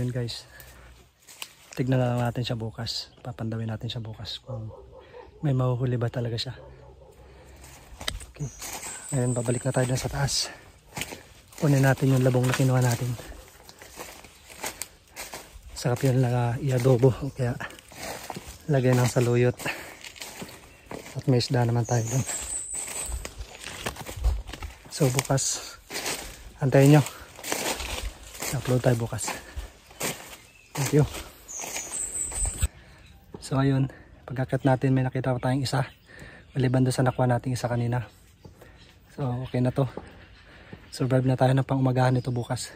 yun guys. Tignan na lang natin siya bukas. Papandawin natin siya bukas kung may mahuhuli ba talaga siya. Okay. Ngayon babalik na tayo dun sa taas. Kunin natin yung labong na kinuha natin. Sarap yun lang i-adobo. Kaya lagay ng saluyot. At may isda naman tayo dun. So bukas, antayin nyo. Upload tayo bukas. Thank you. So ayun, pagkakit natin may nakita pa tayong isa. Maliban doon sa nakuha natin isa kanina. So okay na to. Survive na tayo ng pang-umagahan nito bukas.